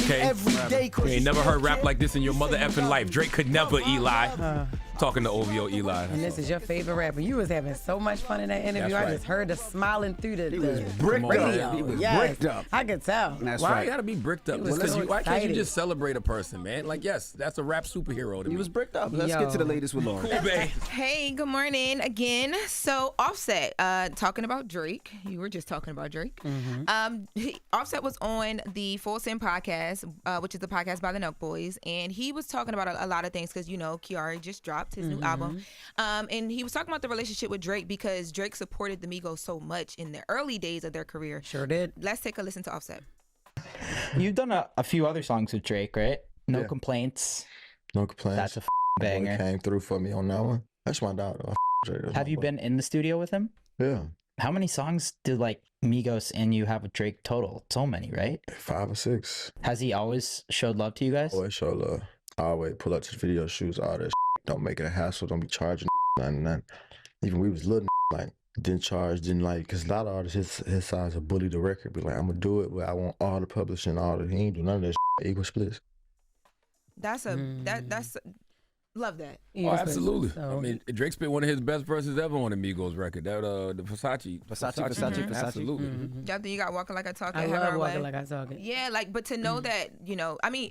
okay? every day. You ain't never heard rap like this in your mother effing life. Drake could never, Eli. Talking to OVO Eli. And this is your favorite rapper. You was having so much fun in that interview. That's I right. just heard the smiling through the bricked radio. up. He was Yes, bricked up. I could tell. That's Why right. you gotta be bricked up? He was so Why can't you excited. just celebrate a person, man? Like, yes, that's a rap superhero to He me. was bricked up. Let's Yo. get to the latest with Loren. Cool, babe. Hey, good morning again. So Offset, talking about Drake. You were just talking about Drake. Offset was on the Full Send podcast, which is the podcast by the Nelk Boys, and he was talking about a lot of things because Kiari just dropped his new album, and he was talking about the relationship with Drake because Drake supported the Migos so much in the early days of their career. Sure did. Let's take a listen to Offset. You've done a few other songs with Drake, right? No Yeah. complaints. No complaints. That's a Boy banger. came through for me on that one. That's my dog. Though. Have you been in the studio with him? Yeah, How many songs did like Migos and you have with Drake total? So many, right? 5 or 6. Has he always showed love to you guys? Always show love. I always pull up to the video shoots, all that. Don't make it a hassle. Don't be charging nothing. Even we was little like didn't charge, didn't like, because a lot of artists his size will bully the record. Be like, I'm gonna do it, but I want all the publishing, all the. He ain't do none of that. Equal splits. That's love that. Oh, absolutely. So- I mean, Drake spit one of his best verses ever on the Migos record. That the Versace. Versace. Absolutely. Jonathan, you got Walking Like I Talk. I Have love Her Walking Way. Like I Talk It. Yeah, but to know that, I mean,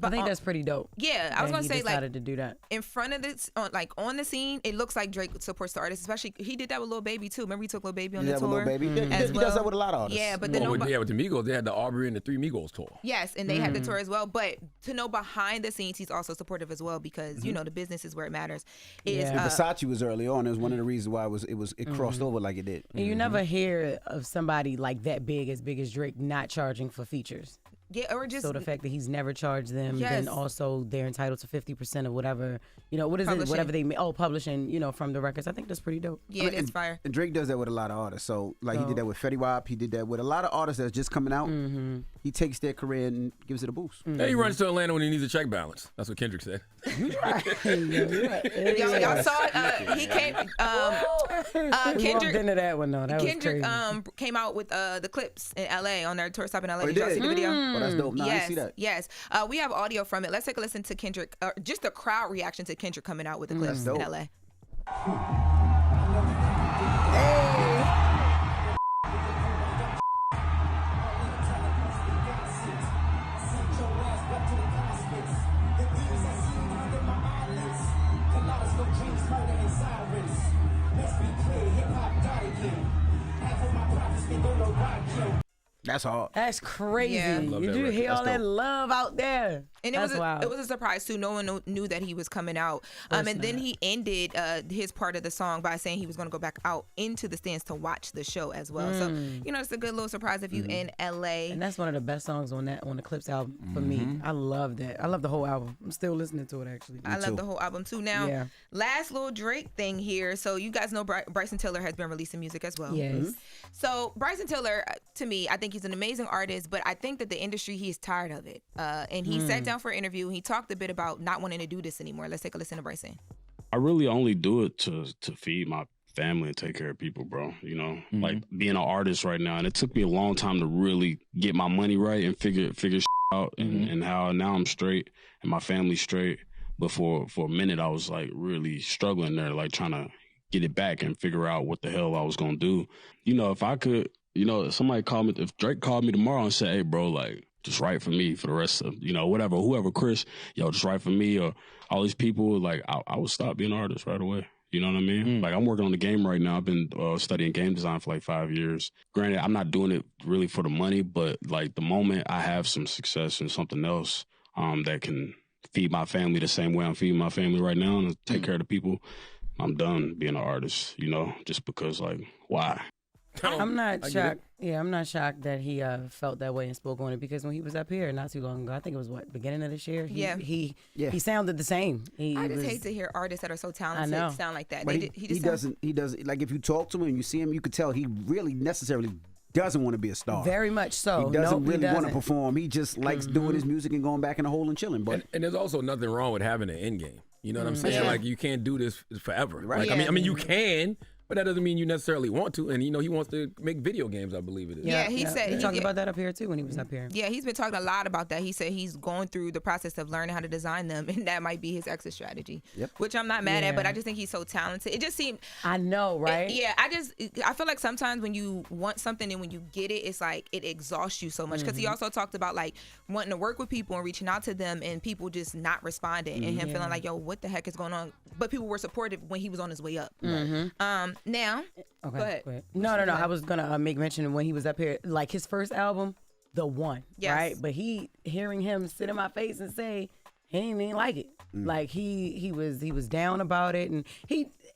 I think that's pretty dope. yeah, I was that gonna he say decided to do that. in front of this, on the scene, it looks like Drake supports the artist. Especially, he did that with Lil Baby too. Remember, he took Lil Baby on the Yeah, with tour. Lil Baby. Yeah, as he well. does that with a lot of artists. Yeah, but then With the Migos, they had the Aubrey and the Three Migos tour. yes, and they had the tour as well. But to know behind the scenes, he's also supportive as well because the business is where it matters. Is Yeah. Versace was early on. It was one of the reasons why it crossed over like it did. And you never hear of somebody like that big as Drake not charging for features. yeah, or just So the fact that he's never charged them, Yes. then also they're entitled to 50% of whatever, what is Publishing. it? Whatever they publishing, from the records. I think that's pretty dope. yeah, it's fire. And Drake does that with a lot of artists. So like he did that with Fetty Wap. He did that with a lot of artists that's just coming out. He takes their career and gives it a boost. Yeah, he runs to Atlanta when he needs a check balance. That's what Kendrick said. Y'all saw it. He came. We walked Kendrick. into that one though. That Kendrick was crazy. came out with the Clipse in LA on their tour stop in LA. Oh, he Did y'all did? see the video? Oh, that's dope. No, I didn't see that. Yes. We have audio from it. Let's take a listen to Kendrick. Just the crowd reaction to Kendrick coming out with the Clipse in dope. LA. That's hard. That's crazy. Yeah. You Love do that record. hear all That's that dope. love out there. And it That's was wild. it was a surprise too. No one knew that he was coming out. And then he ended his part of the song by saying he was going to go back out into the stands to watch the show as well. So it's a good little surprise if you in LA. And that's one of the best songs on the Clipse album for me. I love that. I love the whole album. I'm still listening to it actually. I love the whole album too. Now, Yeah. last little Drake thing here. So you guys know Bryson Tiller has been releasing music as well. Yes. So Bryson Tiller, to me, I think he's an amazing artist, but I think that the industry, he's tired of it. And he sat down for an interview. He talked a bit about not wanting to do this anymore. Let's take a listen to Bryson. I really only do it to feed my family and take care of people, bro. Like being an artist right now, and it took me a long time to really get my money right and figure shit out, and how now I'm straight and my family's straight. But for a minute, I was like really struggling there, like trying to get it back and figure out what the hell I was gonna do. If I could, if somebody called me, if Drake called me tomorrow and said, "Hey, bro, like, just write for me for the rest of, whoever, Chris, just write for me," or all these people, like, I would stop being an artist right away. You know what I mean? Like, I'm working on the game right now. I've been studying game design for like 5 years. Granted, I'm not doing it really for the money, but like the moment I have some success in something else that can feed my family the same way I'm feeding my family right now and take care of the people, I'm done being an artist, just because, like, why? I'm not I get shocked. Yeah, I'm not shocked that he felt that way and spoke on it because when he was up here not too long ago, I think it was beginning of this year. He sounded the same. I just hate to hear artists that are so talented know. sound like that. But He he doesn't, like if you talk to him and you see him, you could tell he really necessarily doesn't want to be a star. Very much so. He doesn't Nope, really want to doesn't. perform. He just likes doing his music and going back in the hole and chilling. But And there's also nothing wrong with having an end game. You know what I'm saying? Yeah. Like, you can't do this forever. Right. Like, I mean, you can, But that doesn't mean you necessarily want to. And, he wants to make video games, I believe it is. Yeah, he said... He talked about that up here, too, when he was up here. Yeah, he's been talking a lot about that. He said he's going through the process of learning how to design them, and that might be his exit strategy, which I'm not mad at, but I just think he's so talented. It just seemed... I know, right? I feel like sometimes when you want something and when you get it, it's like it exhausts you so much. Because he also talked about, like, wanting to work with people and reaching out to them and people just not responding and him feeling like, yo, what the heck is going on? But people were supportive when he was on his way up. Now... Okay, go ahead. No. I was gonna make mention when he was up here, like his first album, The One, right? But hearing him sit in my face and say he didn't even like it, like he was down about it, and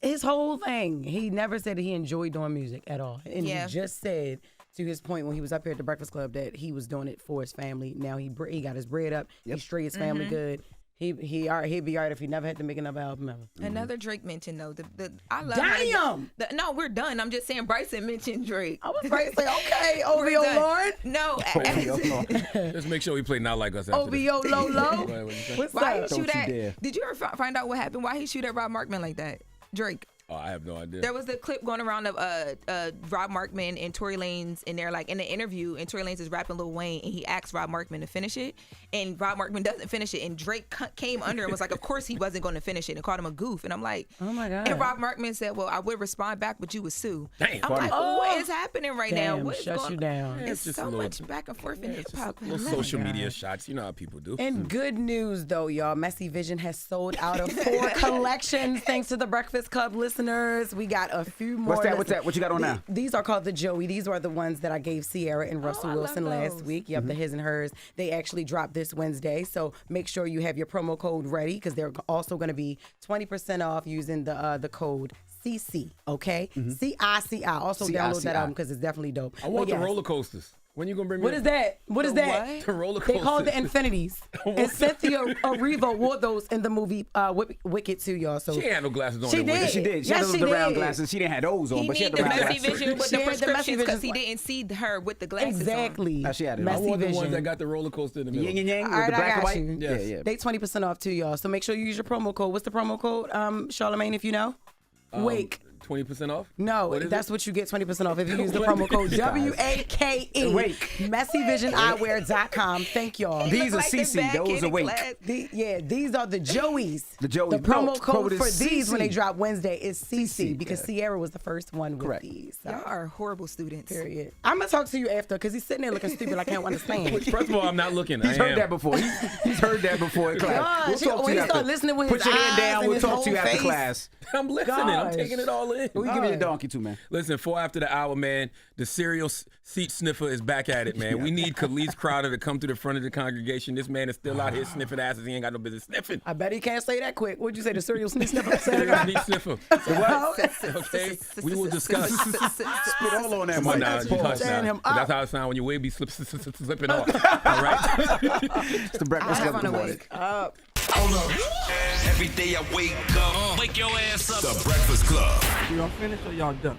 his whole thing, he never said that he enjoyed doing music at all, and he just said, to his point when he was up here at the Breakfast Club, that he was doing it for his family. Now he got his bread up, he straight his family good. He'd be all right if he never had to make another album ever. Another Drake mention though. I love. Damn. No, we're done. I'm just saying Bryson mentioned Drake. I was going to say, okay, OVO Lord. No. Just make sure we play Not Like Us after OVO Lolo. What's Why up? he shoot at? Did you ever find out what happened? Why he shoot at Rob Markman like that? Drake. Oh, I have no idea. There was the clip going around of Rob Markman and Tory Lanez, and they're like in the interview, and Tory Lanez is rapping Lil Wayne, and he asks Rob Markman to finish it, and Rob Markman doesn't finish it, and Drake came under and was like, of course he wasn't going to finish it, and called him a goof, and I'm like, oh my God. And Rob Markman said, well, I would respond back, but you would sue. Damn. I'm like, what is happening right now? Damn, What is shut going you down. It's so much back and forth in hip hop. Little social media shots. You know how people do. And good news, though, y'all. Messy Vision has sold out of 4 collections. Thanks to the Breakfast Club listeners. We got a few more. What's that? What you got on now? These are called the Joey. These are the ones that I gave Sierra and Russell Wilson last week. Yep, the his and hers. They actually dropped this Wednesday. So make sure you have your promo code ready, because they're also going to be 20% off using the code CC, okay? CICI. Also download that album because it's definitely dope. I want the roller coasters. When you gonna bring me? What is that? What is that? The roller coasters. They call it the Infinities. And Cynthia Erivo wore those in the movie Wicked too, y'all. So she had no glasses on. She did. She did. She had the round glasses. She didn't have those on, but she had the round glasses. Messy Vision with the She had the prescriptions Messy because he Vision. didn't see her with the glasses Exactly. She had it. Messy I want the Vision. ones that got the roller coaster in the middle. Yin and yang All with right, the I black and got white. you. Yeah. They 20% off too, y'all. So make sure you use your promo code. What's the promo code, Charlamagne, if you know? Wake. 20% off? No, that's what you get 20% off if you use the promo code WAKE. Wake. MessyVisionEyewear.com. Thank y'all. These are CC. Those are Wake. These are the Joeys. The Joeys. The promo code is for these CC. when they drop Wednesday is CC because Sierra was the first one with these. So. Y'all are horrible students. Period. I'm gonna talk to you after because he's sitting there looking stupid. I can't understand. First of all, I'm not looking. He's heard that before. He's heard that before in class. We'll talk to you after. Listening with Put his your head eyes down. and We'll his talk to you whole after face. class. I'm listening. I'm taking it all in. We give you the donkey too, man. Listen, 4 after the hour, man. The serial seat sniffer is back at it, man. We need Khalees Crowder to come to the front of the congregation. This man is still out here sniffing asses. He ain't got no business sniffing. I bet he can't say that quick. What'd you say? The serial sniffer? Serial seat sniffer. What? Okay, we will discuss. Spit all on that Come on mic. now, you hush Stand now. him But up. that's how it sounds when your wig be slipping off. All right. It's the Breakfast Club. Good morning. Hold up. Every day I wake up. Wake your ass up. The Breakfast Club. Y'all finished or y'all done?